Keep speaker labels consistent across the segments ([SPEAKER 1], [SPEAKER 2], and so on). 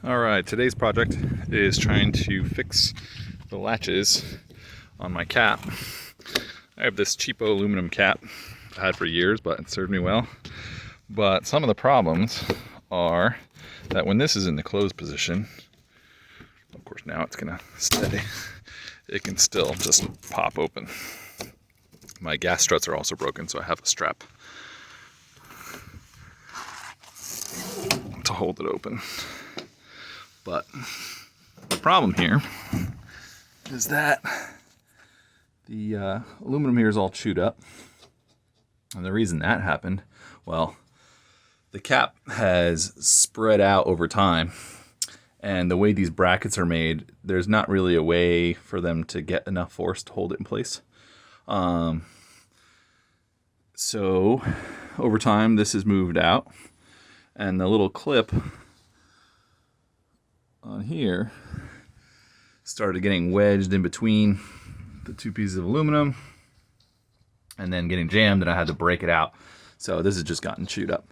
[SPEAKER 1] Alright, today's project is trying to fix the latches on my cap. I have this cheapo aluminum cap I've had for years, but it served me well. But some of the problems are that when this is in the closed position, of course now it's gonna stay, it can still just pop open. My gas struts are also broken, so I have a strap to hold it open. But the problem here is that the aluminum here is all chewed up. And the reason that happened, well, the cap has spread out over time. And the way these brackets are made, there's not really a way for them to get enough force to hold it in place. So over time, this has moved out. And the little clip on here started getting wedged in between the two pieces of aluminum and then getting jammed, and I had to break it out. So this has just gotten chewed up.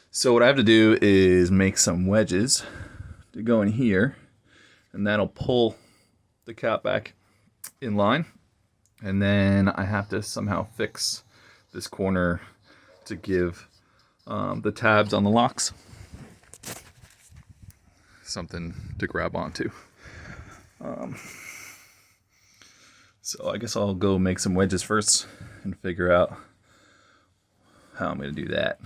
[SPEAKER 1] So what I have to do is make some wedges to go in here, and that'll pull the cap back in line. And then I have to somehow fix this corner to give the tabs on the locks something to grab onto. So I guess I'll go make some wedges first and figure out how I'm going to do that.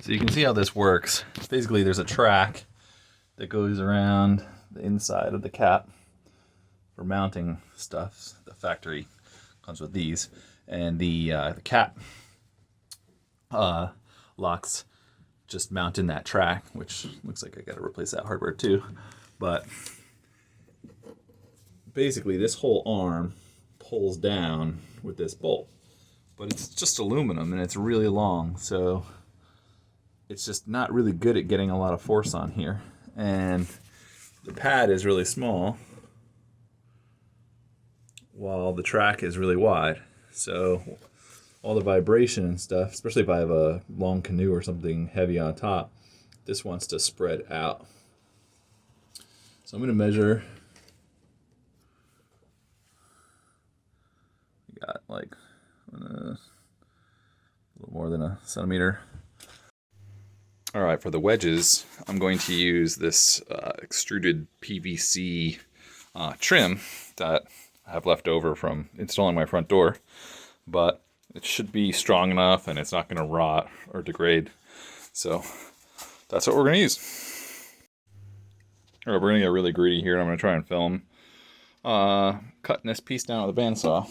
[SPEAKER 1] So you can see how this works. Basically there's a track that goes around the inside of the cap for mounting stuff. The factory comes with these, and the cap locks just mount in that track, which looks like I got to replace that hardware too. But basically this whole arm pulls down with this bolt, but it's just aluminum and it's really long, so it's just not really good at getting a lot of force on here. And the pad is really small while the track is really wide, so all the vibration and stuff, especially if I have a long canoe or something heavy on top, this wants to spread out. So I'm going to measure. We got like a little more than a centimeter. All right, for the wedges, I'm going to use this extruded PVC trim that I have left over from installing my front door, but it should be strong enough and it's not going to rot or degrade. So that's what we're going to use. All right, we're going to get really greedy here, and I'm going to try and film cutting this piece down with a bandsaw.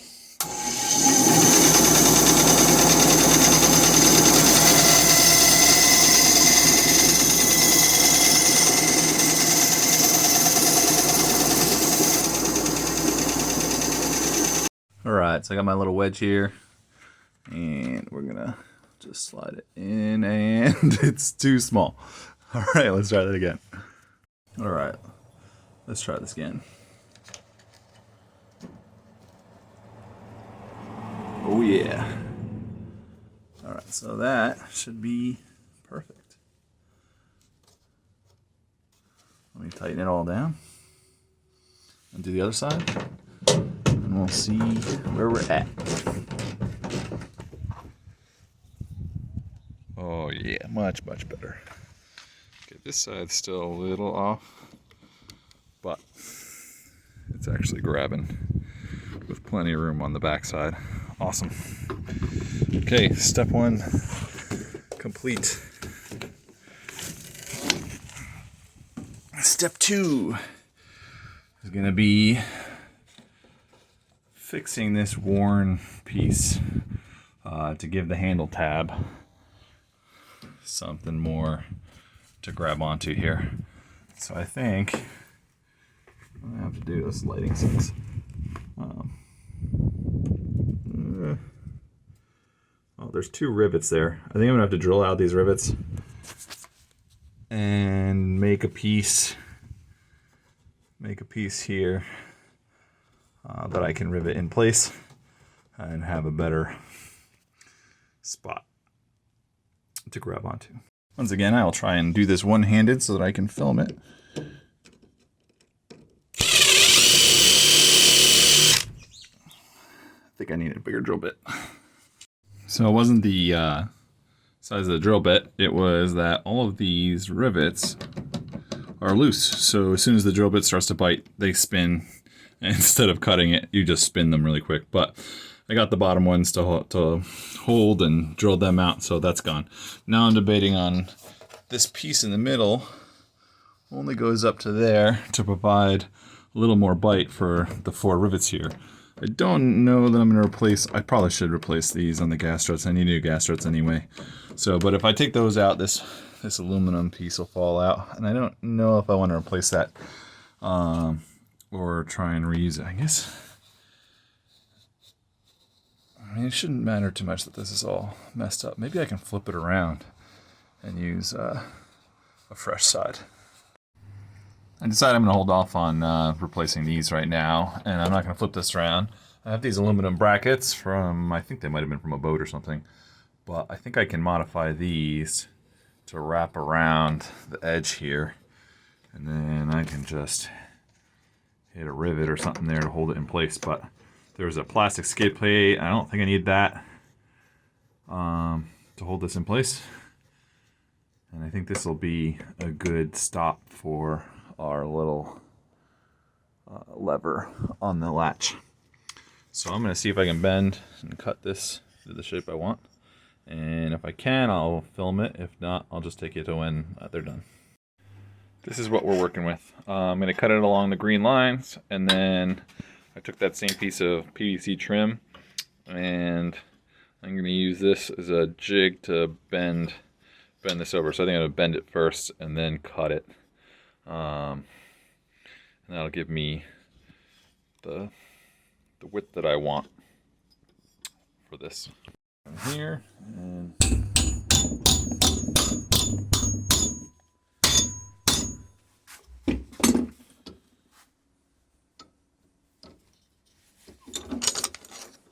[SPEAKER 1] All right, so I got my little wedge here, and we're gonna just slide it in, and it's too small. All right, let's try that again. All right, let's try this again. Oh yeah. All right, so that should be perfect. Let me tighten it all down and do the other side, and we'll see where we're at. Oh yeah, much better. Okay, this side's still a little off, but it's actually grabbing with plenty of room on the back side. Awesome. Okay, step one complete. Step two is gonna be fixing this worn piece to give the handle tab something more to grab onto here. So I think what I have to do is lighting six. Oh, there's two rivets there. I think I'm gonna have to drill out these rivets and make a piece here that I can rivet in place and have a better spot to grab onto. Once again, I'll try and do this one-handed so that I can film it. I think I need a bigger drill bit. So it wasn't the size of the drill bit, it was that all of these rivets are loose. So as soon as the drill bit starts to bite, they spin. And instead of cutting it, you just spin them really quick. But I got the bottom ones to hold and drilled them out, so that's gone. Now I'm debating on this piece in the middle. Only goes up to there to provide a little more bite for the 4 rivets here. I don't know that I'm going to replace, I probably should replace these on the gas struts. I need new gas struts anyway. So, but if I take those out, this aluminum piece will fall out. And I don't know if I want to replace that or try and reuse it. I guess, I mean, it shouldn't matter too much that this is all messed up. Maybe I can flip it around and use a fresh side. I decided I'm going to hold off on replacing these right now, and I'm not going to flip this around. I have these aluminum brackets from, I think they might have been from a boat or something, but I think I can modify these to wrap around the edge here, and then I can just hit a rivet or something there to hold it in place. But there's a plastic skid plate. I don't think I need that to hold this in place, and I think this will be a good stop for our little lever on the latch. So I'm going to see if I can bend and cut this to the shape I want. And if I can, I'll film it. If not, I'll just take it to when they're done. This is what we're working with. I'm going to cut it along the green lines, and then I took that same piece of PVC trim, and I'm going to use this as a jig to bend this over. So I think I'm going to bend it first and then cut it. And that'll give me the width that I want for this. Here and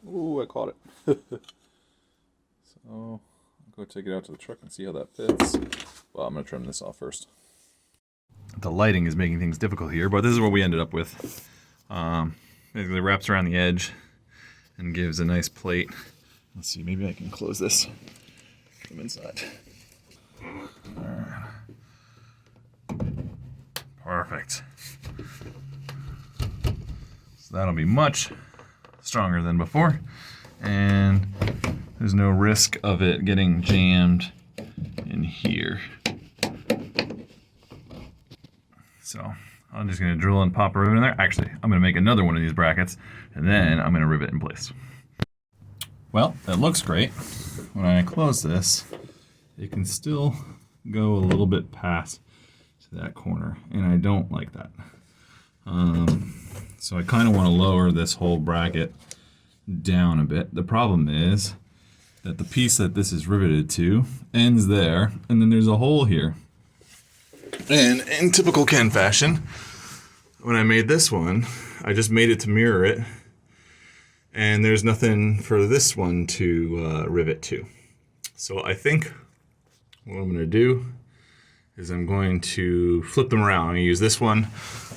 [SPEAKER 1] ooh, I caught it. So I'll go take it out to the truck and see how that fits. Well, I'm gonna trim this off first. The lighting is making things difficult here, but this is what we ended up with. Basically wraps around the edge and gives a nice plate. Let's see, maybe I can close this from inside. All right. Perfect. So that'll be much stronger than before, and there's no risk of it getting jammed in here. So I'm just going to drill and pop a rivet in there. Actually, I'm going to make another one of these brackets, and then I'm going to rivet in place. Well, that looks great. When I close this, it can still go a little bit past to that corner, and I don't like that. So I kind of want to lower this whole bracket down a bit. The problem is that the piece that this is riveted to ends there, and then there's a hole here. And in typical Ken fashion, when I made this one, I just made it to mirror it, and there's nothing for this one to rivet to. So I think what I'm going to do is I'm going to flip them around. I'm going to use this one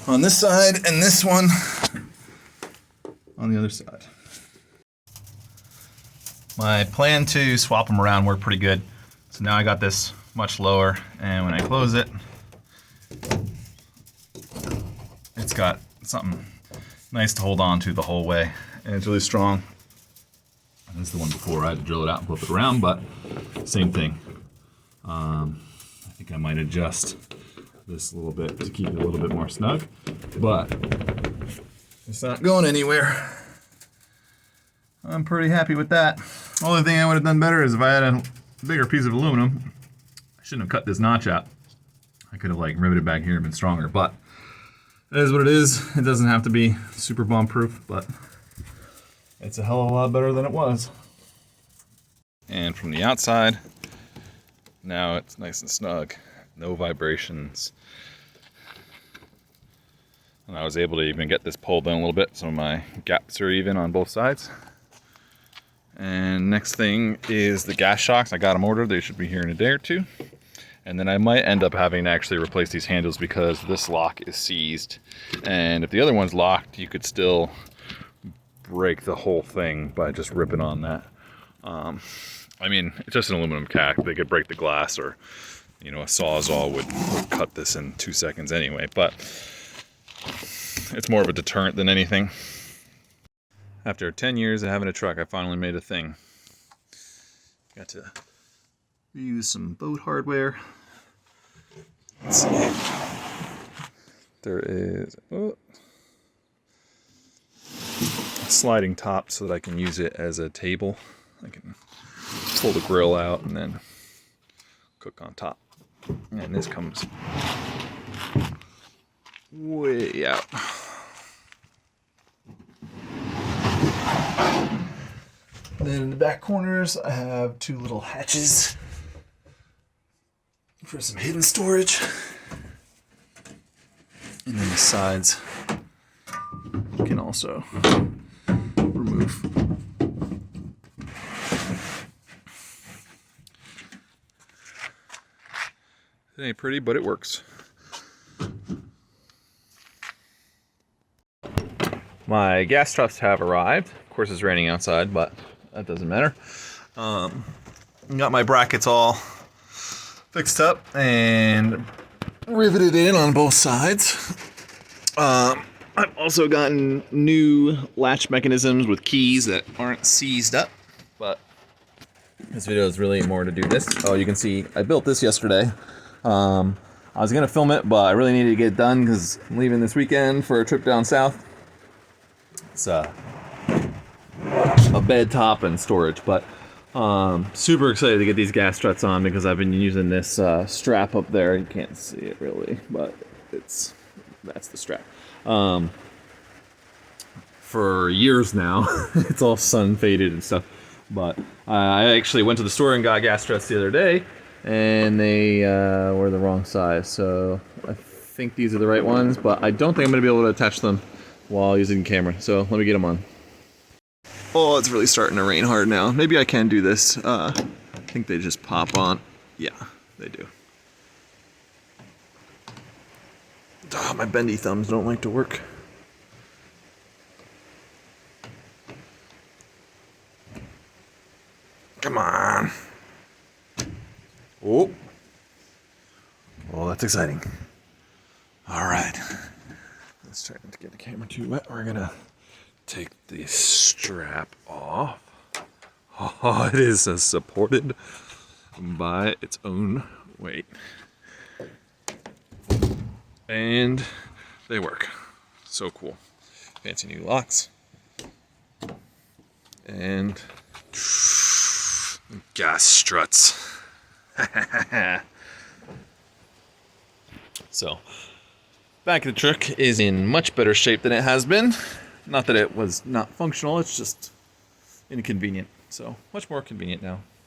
[SPEAKER 1] on this side and this one on the other side. My plan to swap them around worked pretty good. So now I got this much lower, and when I close it, it's got something nice to hold on to the whole way, and it's really strong. And this is the one before. I had to drill it out and flip it around, but same thing. I think I might adjust this a little bit to keep it a little bit more snug, but it's not going anywhere. I'm pretty happy with that. Only thing I would have done better is if I had a bigger piece of aluminum. I shouldn't have cut this notch out. I could have like riveted back here and been stronger, but it is what it is. It doesn't have to be super bomb proof, but it's a hell of a lot better than it was. And from the outside, now it's nice and snug. No vibrations. And I was able to even get this pulled in a little bit. Some of my gaps are even on both sides. And next thing is the gas shocks. I got them ordered. They should be here in a day or two. And then I might end up having to actually replace these handles because this lock is seized. And if the other one's locked, you could still break the whole thing by just ripping on that. I mean, it's just an aluminum cack. They could break the glass, or, you know, a Sawzall would cut this in 2 seconds anyway. But it's more of a deterrent than anything. After 10 years of having a truck, I finally made a thing. Got to use some boat hardware. Let's see. There is a sliding top so that I can use it as a table. I can pull the grill out and then cook on top. And this comes way out. Then in the back corners, I have 2 little hatches for some hidden storage. And then the sides you can also remove. It ain't pretty, but it works. My gas struts have arrived. Of course, it's raining outside, but that doesn't matter. Got my brackets all fixed up and riveted in on both sides. I've also gotten new latch mechanisms with keys that aren't seized up, but this video is really more to do this. Oh, you can see I built this yesterday. I was gonna film it, but I really needed to get it done because I'm leaving this weekend for a trip down south. It's a bed top and storage, but super excited to get these gas struts on because I've been using this strap up there. You can't see it really, but that's the strap. For years now. It's all sun faded and stuff, but I actually went to the store and got gas struts the other day, and they were the wrong size, so I think these are the right ones, but I don't think I'm going to be able to attach them while using the camera, so let me get them on. Oh, it's really starting to rain hard now. Maybe I can do this. I think they just pop on. Yeah, they do. Oh, my bendy thumbs don't like to work. Come on. Oh. Well, that's exciting. All right. Let's try not to get the camera too wet. We're gonna take the strap off. Oh, it is supported by its own weight. And they work. So cool. Fancy new locks. And gas struts. So, back of the truck is in much better shape than it has been. Not that it was not functional, it's just inconvenient. So, much more convenient now.